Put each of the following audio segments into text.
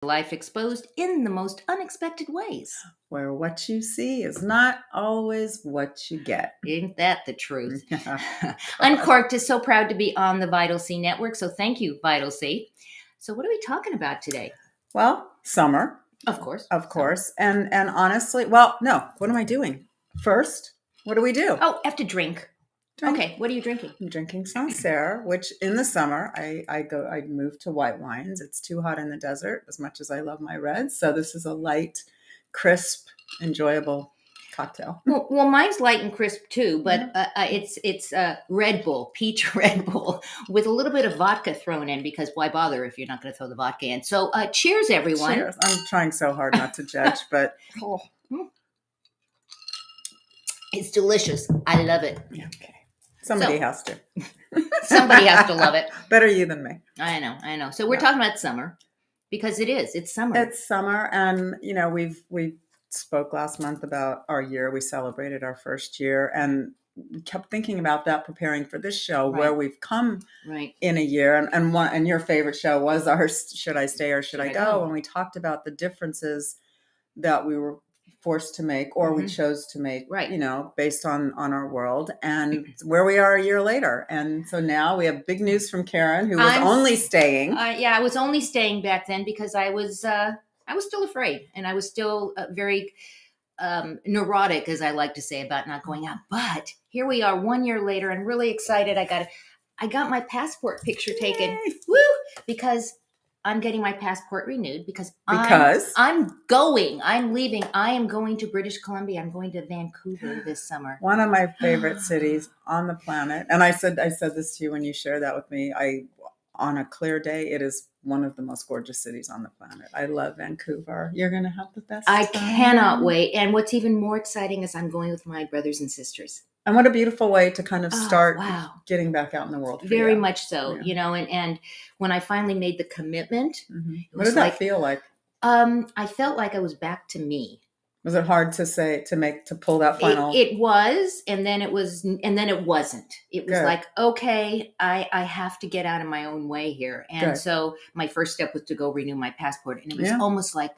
Life exposed in the most unexpected ways. Where what you see is not always what you get. Ain't that the truth? Uncorked is so proud to be on the Vital C network, so thank you, Vital C. So what are we talking about today? Well, summer. Of course. And honestly, well, no, what am I doing? First, what do we do? Oh, have to drink. Okay, what are you drinking? I'm drinking Sancerre, which in the summer I move to white wines. It's too hot in the desert as much as I love my reds. So this is a light, crisp, enjoyable cocktail. Well, mine's light and crisp too, but it's Red Bull, peach Red Bull, with a little bit of vodka thrown in because why bother if you're not going to throw the vodka in? So cheers, everyone. Cheers. I'm trying so hard not to judge, but it's delicious. I love it. Okay. Somebody has to. Somebody has to love it. Better you than me. I know. So we're talking about summer because it's summer. It's summer. And, we spoke last month about our year. We celebrated our first year and kept thinking about that, preparing for this show, where we've come in a year. And your favorite show was our Should I Stay or Should I Go? And we talked about the differences that we were forced to make or we chose to make, based on our world and where we are a year later. And so now we have big news from Karen, who was only staying. I was only staying back then because I was still afraid and I was still very neurotic, as I like to say, about not going out. But here we are 1 year later and really excited. I got my passport picture taken. Woo! Because I'm getting my passport renewed because I'm leaving. I am going to British Columbia. I'm going to Vancouver this summer. One of my favorite cities on the planet. And I said this to you when you shared that with me. On a clear day, it is one of the most gorgeous cities on the planet. I love Vancouver. You're going to have the best time. Cannot wait. And what's even more exciting is I'm going with my brothers and sisters. And what a beautiful way to kind of start getting back out in the world. Very much so, and when I finally made the commitment, what did that feel like? I felt like I was back to me. Was it hard to pull that final? It was, and then it wasn't. It was like, okay, I have to get out of my own way here. And so my first step was to go renew my passport. And it was almost like,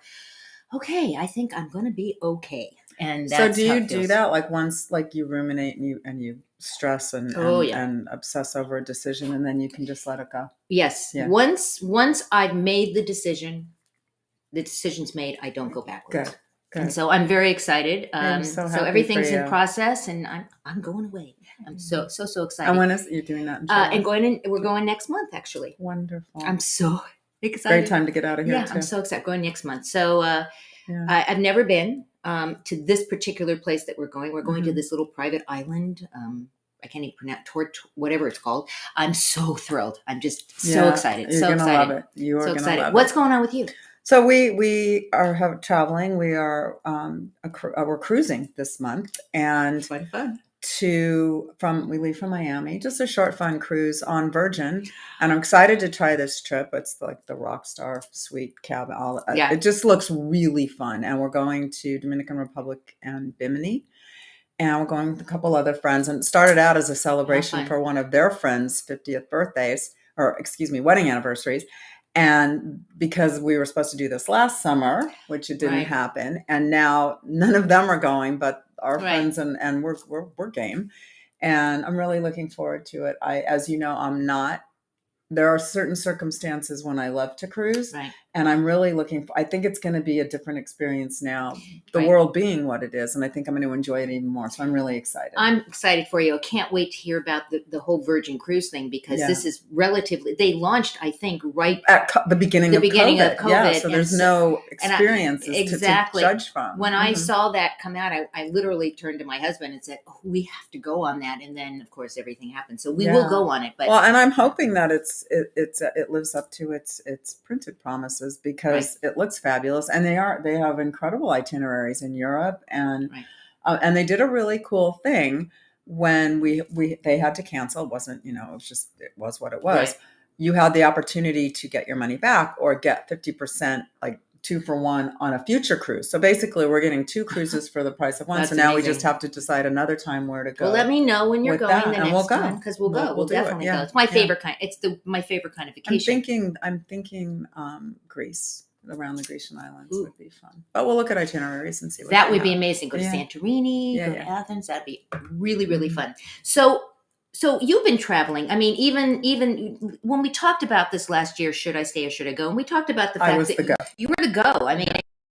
okay, I think I'm going to be okay. And that's so do you do that like once, like you ruminate and you stress and obsess over a decision and then you can just let it go? Yes. Yeah. Once I've made the decision's made, I don't go backwards. Good. And so I'm very excited. I'm so everything's in process and I'm going away. I'm so excited. And when is you doing that? We're going next month, actually. Wonderful. I'm so excited. Great time to get out of here. Yeah, too. I'm so excited. Going next month. So I've never been to this particular place that we're going. We're going to this little private island. I can't even pronounce whatever it's called. I'm so thrilled. I'm just so excited. You're so gonna excited. Love it. You are so gonna excited. love What's it. going on with you? So we are traveling. We are we're cruising this month, and quite fun. We leave from Miami, just a short fun cruise on Virgin, and I'm excited to try this trip. It's like the Rockstar Suite cabin. It just looks really fun, and we're going to Dominican Republic and Bimini. And we're going with a couple other friends. And it started out as a celebration for one of their friends' 50th birthdays, wedding anniversaries. And because we were supposed to do this last summer, which it didn't happen. And now none of them are going, but our friends and we're game. And I'm really looking forward to it. As you know, there are certain circumstances when I love to cruise, and I'm really I think it's going to be a different experience now, the world being what it is, and I think I'm going to enjoy it even more. So I'm really excited. I'm excited for you. I can't wait to hear about the whole Virgin Cruise thing because this is they launched, I think, right at the beginning of COVID. Yeah, so there's no experiences to judge from. When I saw that come out, I literally turned to my husband and said, we have to go on that. And then, of course, everything happened. So we will go on it. But and I'm hoping that it lives up to its printed promises because it looks fabulous, and they have incredible itineraries in Europe, and they did a really cool thing when they had to cancel. It wasn't, it was what it was. You had the opportunity to get your money back or get 50%, like 2-for-1 on a future cruise. So basically we're getting 2 cruises for the price of one. So now we just have to decide another time where to go. Well, let me know when you're going the next time, because we'll go. We'll definitely go. It's my favorite kind. It's my favorite kind of vacation. I'm thinking Greece. around the Grecian islands would be fun. But we'll look at itineraries and see what that would be amazing. Go to Yeah. Santorini, Yeah, go yeah. to Athens. That'd be really, really fun. So you've been traveling. I mean, even when we talked about this last year, should I stay or should I go? And we talked about the I fact was that the go. you were the go. I mean,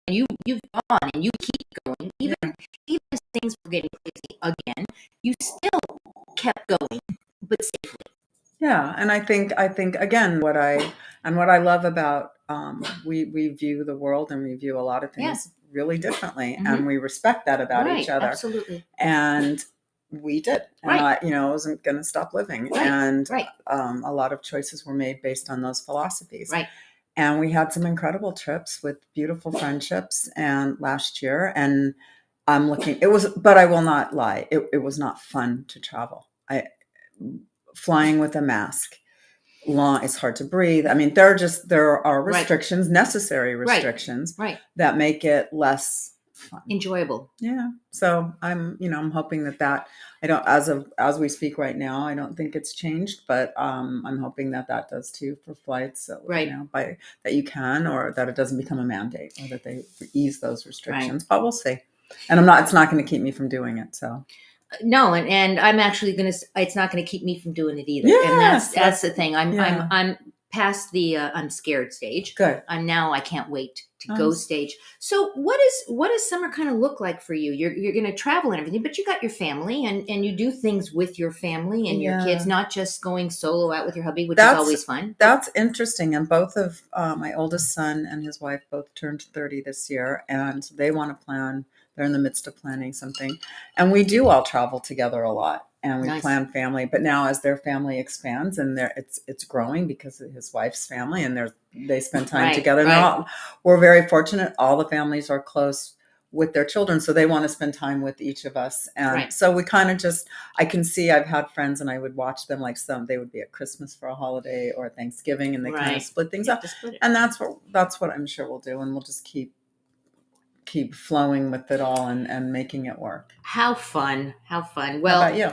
you've gone and you keep going. Even as things were getting crazy again, you still kept going, but safely. Yeah, and I think again what I love about we view the world and we view a lot of things really differently, and we respect that about each other. Absolutely. And we did, and I wasn't going to stop living, and a lot of choices were made based on those philosophies. Right. And we had some incredible trips with beautiful friendships, and last year, and I'm looking. It was, but I will not lie. It was not fun to travel. Flying with a mask, it's hard to breathe. I mean, there are restrictions, necessary restrictions, that make it less fun, enjoyable. Yeah. So I'm hoping that I don't, as we speak right now, I don't think it's changed, but I'm hoping that does too for flights. So, by that you can, or that it doesn't become a mandate, or that they ease those restrictions. But we'll see. And it's not going to keep me from doing it. So. No, and I'm actually it's not going to keep me from doing it either. Yes, and that's the thing. I'm past the I'm scared stage. Good. I can't wait to go stage. So what does summer kind of look like for you? You're going to travel and everything, but you got your family, and you do things with your family and your kids, not just going solo out with your hubby, which is always fun. That's interesting. And both of my oldest son and his wife both turned 30 this year, and they want to plan. They're in the midst of planning something, and we do all travel together a lot, and we plan family. But now, as their family expands, and it's growing because of his wife's family, and they spend time together. Now, we're very fortunate; all the families are close with their children, so they want to spend time with each of us. And so we kind of I can see, I've had friends, and I would watch them, like they would be at Christmas for a holiday or Thanksgiving, and they kind of split things up. And that's what I'm sure we'll do, and we'll just keep flowing with it all and making it work. How fun. Well, how about you?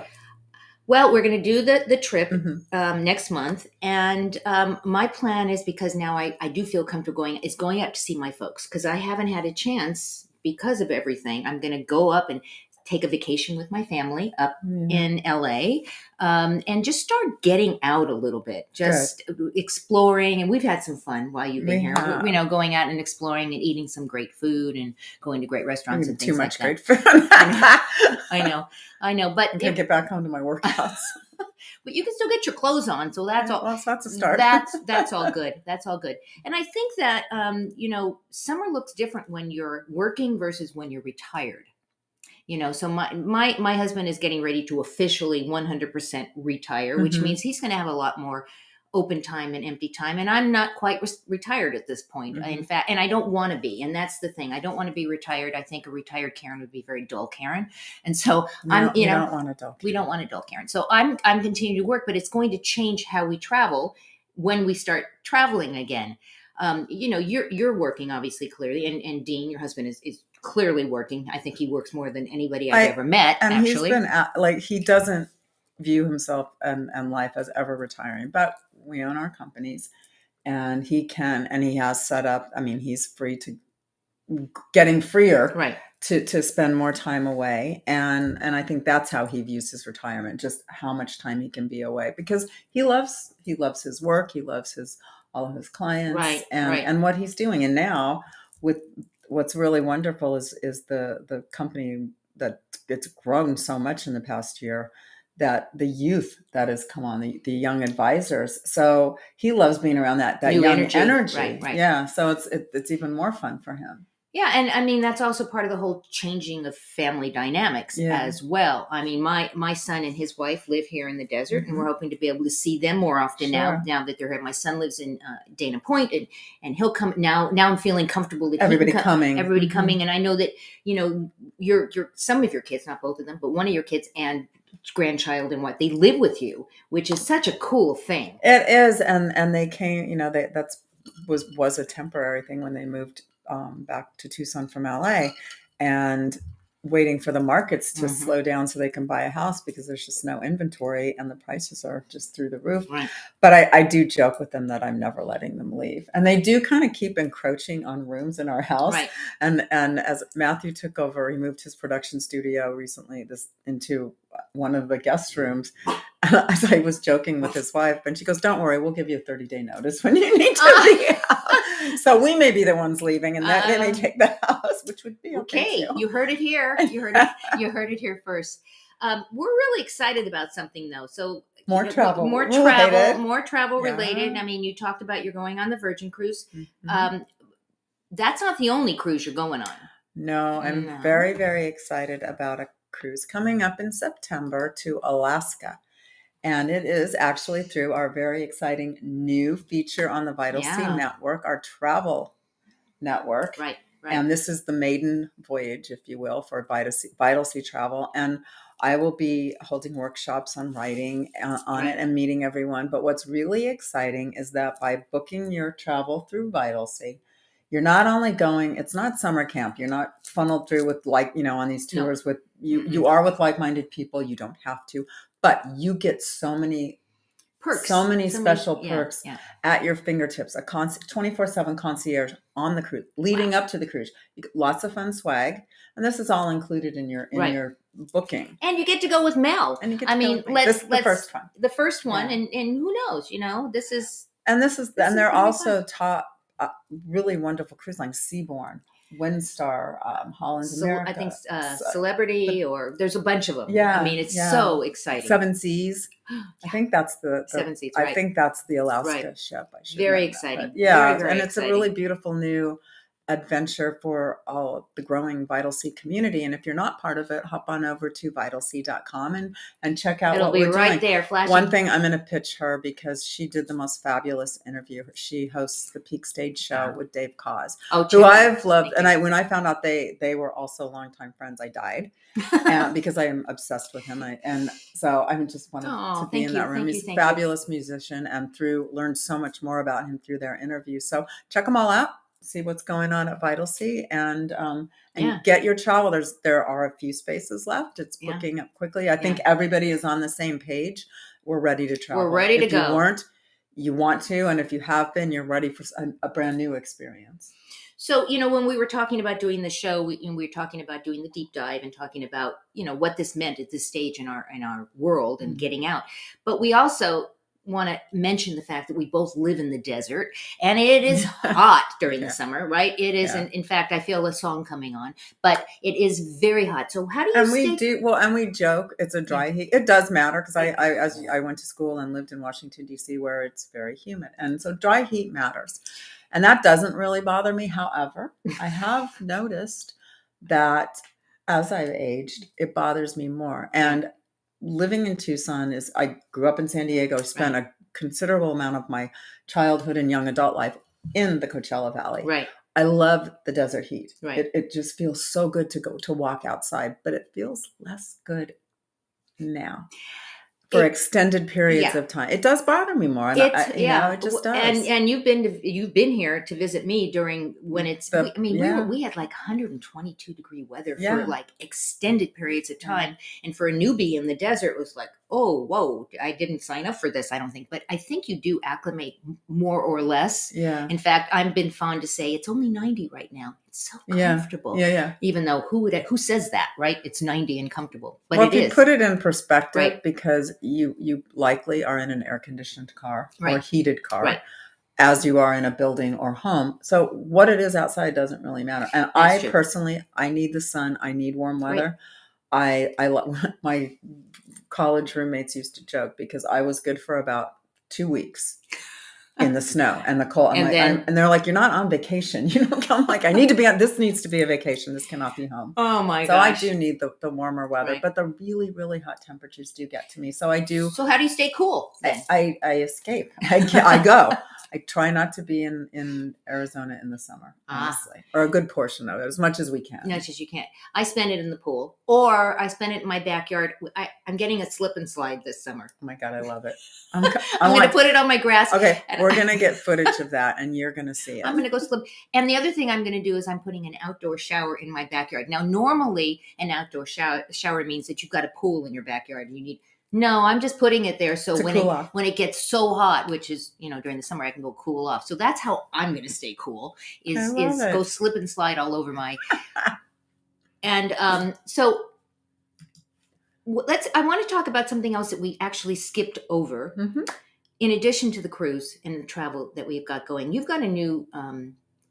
Well, we're going to do the trip next month. And my plan is, because now I do feel comfortable going up to see my folks, because I haven't had a chance because of everything. I'm going to go up and take a vacation with my family up in LA, and just start getting out a little bit, just exploring. And we've had some fun while you've been here, going out and exploring and eating some great food and going to great restaurants and things like that. Too much great food. I know, but I'm gonna get back home to my workouts. But you can still get your clothes on, so that's all. Well, that's a start. That's all good. That's all good. And I think that summer looks different when you're working versus when you're retired. So my husband is getting ready to officially 100% retire, which means he's going to have a lot more open time and empty time. And I'm not quite retired at this point. In fact, and I don't want to be. And that's the thing. I don't want to be retired. I think a retired Karen would be very dull Karen. And so we don't want a dull Karen. So I'm continuing to work, but it's going to change how we travel when we start traveling again. You're working, obviously, clearly, and Dean, your husband, is clearly working. I think he works more than anybody I've ever met. And actually, he's been he doesn't view himself and life as ever retiring, but we own our companies, and he has set up. I mean, he's getting freer, to spend more time away, and I think that's how he views his retirement, just how much time he can be away, because he loves his work, he loves all of his clients, and what he's doing. And now, with what's really wonderful is the company, that it's grown so much in the past year, that the youth that has come on, the young advisors. So he loves being around that new young energy. Right. Yeah. So it's even more fun for him. Yeah, and I mean, that's also part of the whole changing of family dynamics as well. I mean, my son and his wife live here in the desert, and we're hoping to be able to see them more often now that they're here. My son lives in Dana Point, and he'll come now. Now I'm feeling comfortable that everybody coming, and I know that your some of your kids, not both of them, but one of your kids and grandchild and they live with you, which is such a cool thing. It is, and they came. Was a temporary thing when they moved back to Tucson from LA, and waiting for the markets to slow down so they can buy a house because there's just no inventory and the prices are just through the roof. Right. But I do joke with them that I'm never letting them leave. And they do kind of keep encroaching on rooms in our house. Right. And as Matthew took over, he moved his production studio recently into one of the guest rooms. As I was joking with his wife, and she goes, "Don't worry, we'll give you a 30-day notice when you need to be out." So we may be the ones leaving, and that they may take the house, which would be okay. You heard it here. You heard it here first. We're really excited about something though. So more travel related. I mean, you talked about you're going on the Virgin cruise. That's not the only cruise you're going on. No, I'm very, very excited about a cruise coming up in September to Alaska. And it is actually through our very exciting new feature on the Vital Sea Network, our travel network. Right. And this is the maiden voyage, if you will, for Vital Sea travel. And I will be holding workshops on writing on it and meeting everyone. But what's really exciting is that by booking your travel through Vital Sea, you're not only going, it's not summer camp. You're not funneled through with on these tours with you are with like-minded people. You don't have to, but you get so many perks, so many special perks at your fingertips. A 24/7 concierge on the cruise, leading up to the cruise. You get lots of fun swag, and this is all included in your booking. And you get to go with Mel. And you get let's the first one. The first one, and who knows? This is and they're also top. Really wonderful cruise lines: Seabourn, Windstar, Holland America. I think Celebrity, or there's a bunch of them. Yeah, I mean, it's so exciting. Seven Seas. I think that's the Seven Seas. I think that's the Alaska ship. I should very exciting. Yeah, very and it's exciting. A really beautiful new adventure for all the growing Vital Sea community. And if you're not part of it, hop on over to vitalsea.com and check out what we're doing. It'll be right there, flashing. One thing I'm going to pitch her, because she did the most fabulous interview. She hosts the Peak Stage show with Dave Cause, who I've loved. And when I found out they were also longtime friends, I died because I am obsessed with him. So I just wanted to be in that room. He's a fabulous musician, and learned so much more about him through their interview. So check them all out. See what's going on at Vital Sea and get your travel. There are a few spaces left. It's booking up quickly. I think everybody is on the same page. We're ready to travel. We're ready to go. If you weren't, you want to, and if you have been, you're ready for a brand new experience. So, when we were talking about doing the show, we were talking about doing the deep dive and talking about, what this meant at this stage in our world and getting out. But we also want to mention the fact that we both live in the desert, and it is hot during the summer, right? It is. And in fact, I feel a song coming on, but it is very hot. So how do you and we joke it's a dry heat. It does matter because I went to school and lived in Washington, D.C., where it's very humid. And so dry heat matters. And that doesn't really bother me. However, I have noticed that as I've aged, it bothers me more. And living in Tucson I grew up in San Diego, spent a considerable amount of my childhood and young adult life in the Coachella Valley. Right. I love the desert heat. Right. It just feels so good to walk outside, but it feels less good now. For extended periods of time, it does bother me more. It just does. And you've been here to visit me during when it's. We had like 122-degree weather for like extended periods of time, and for a newbie in the desert, it was like, oh, whoa! I didn't sign up for this. I don't think, but I think you do acclimate more or less. Yeah. In fact, I've been fond to say it's only 90 right now. It's so comfortable. Yeah. Even though who says that, right? It's 90 and comfortable. But if you put it in perspective, because you likely are in an air-conditioned car or heated car, as you are in a building or home. So what it is outside doesn't really matter. And I personally need the sun. I need warm weather. I my college roommates used to joke because I was good for about 2 weeks in the snow and the cold. And they're like, you're not on vacation. I'm like, this needs to be a vacation. This cannot be home. Oh my gosh. So I do need the warmer weather, but the really, really hot temperatures do get to me. So I do. So how do you stay cool then? I escape. I go. I try not to be in Arizona in the summer, honestly, or a good portion of it, as much as we can. As much as you can. I spend it in the pool, or I spend it in my backyard. I'm getting a slip and slide this summer. Oh my God, I love it. I'm going to put it on my grass. Okay, we're going to get footage of that, and you're going to see it. I'm going to go slip. And the other thing I'm going to do is I'm putting an outdoor shower in my backyard. Now, normally an outdoor shower means that you've got a pool in your backyard and you need. No, I'm just putting it there so when it gets so hot, which is, during the summer, I can go cool off. So that's how I'm going to stay cool is go slip and slide all over my. And so I want to talk about something else that we actually skipped over. Mm-hmm. In addition to the cruise and the travel that we've got going, you've got a new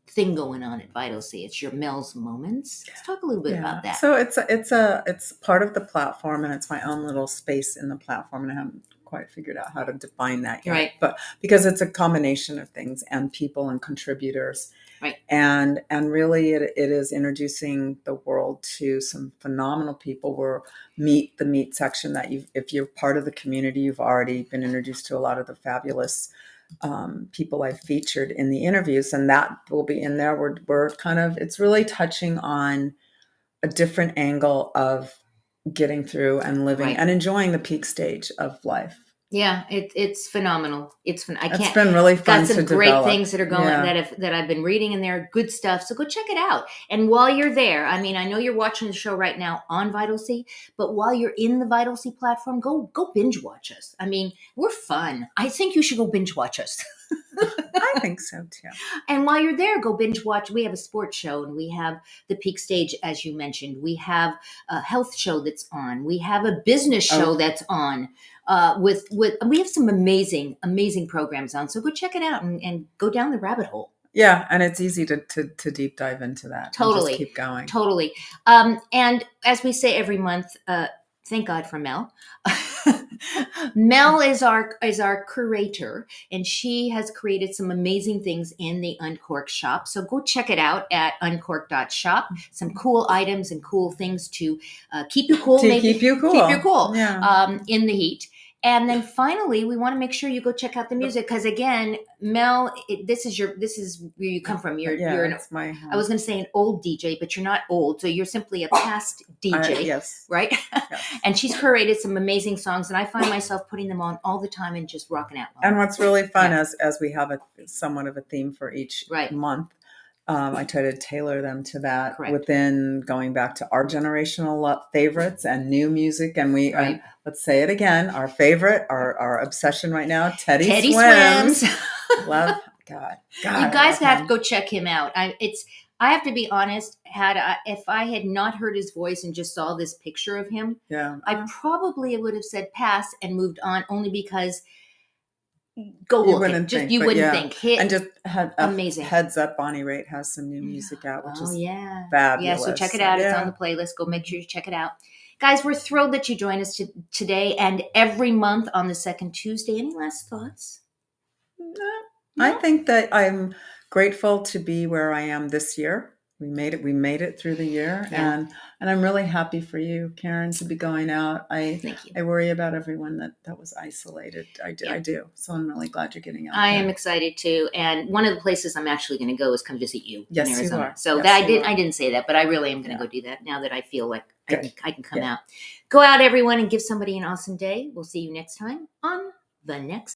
thing going on at Vital Sea. It's your Mel's Moments. Let's talk a little bit about that. So it's part of the platform, and it's my own little space in the platform, and I haven't quite figured out how to define that yet. Right. But because it's a combination of things and people and contributors. Right. And really it is introducing the world to some phenomenal people. We're the meet section that if you're part of the community, you've already been introduced to a lot of the fabulous people I've featured in the interviews, and that will be in there. We're kind of, it's really touching on a different angle of getting through and living and enjoying the peak stage of life. Yeah, it's phenomenal. It's fun. It's been really fun. Got some great things that are going that I've been reading in there. Good stuff. So go check it out. And while you're there, I mean, I know you're watching the show right now on Vital Sea, but while you're in the Vital Sea platform, go binge watch us. I mean, we're fun. I think you should go binge watch us. I think so too. And while you're there, go binge watch. We have a sports show, and we have the peak stage, as you mentioned. We have a health show that's on. We have a business show that's on. We have some amazing programs on. So go check it out and go down the rabbit hole. Yeah, and it's easy to deep dive into that. Totally, and just keep going. Totally. And as we say every month, thank God for Mel. Mel is our curator, and she has created some amazing things in the Uncorked shop. So go check it out at uncorked.shop. Some cool items and cool things to keep you cool. Keep you cool. Yeah. In the heat. And then finally, we want to make sure you go check out the music because again, Mel, this is where you come from. You're I was going to say an old DJ, but you're not old, so you're simply a past DJ. Yes, right. Yes. And she's curated some amazing songs, and I find myself putting them on all the time and just rocking out. And what's really fun as we have somewhat of a theme for each month. I try to tailor them to that within going back to our generational favorites and new music. And let's say it again, our favorite, our obsession right now, Teddy Swims. Love, God. You guys have to go check him out. I have to be honest, if I had not heard his voice and just saw this picture of him, I probably would have said pass and moved on only because go look it. You wouldn't think. And just amazing. Heads up, Bonnie Raitt has some new music out, which is fabulous. Yeah, so check it out. It's on the playlist. Go make sure you check it out. Guys, we're thrilled that you join us today and every month on the second Tuesday. Any last thoughts? No. I think that I'm grateful to be where I am this year. We made it through the year, and I'm really happy for you, Karen, to be going out. Thank you. I worry about everyone that was isolated. I do. So I'm really glad you're getting out. I am excited too. And one of the places I'm actually going to go is come visit you in Arizona. You are. So I didn't say that, but I really am going to go do that now that I feel like I can come out. Go out, everyone, and give somebody an awesome day. We'll see you next time on the next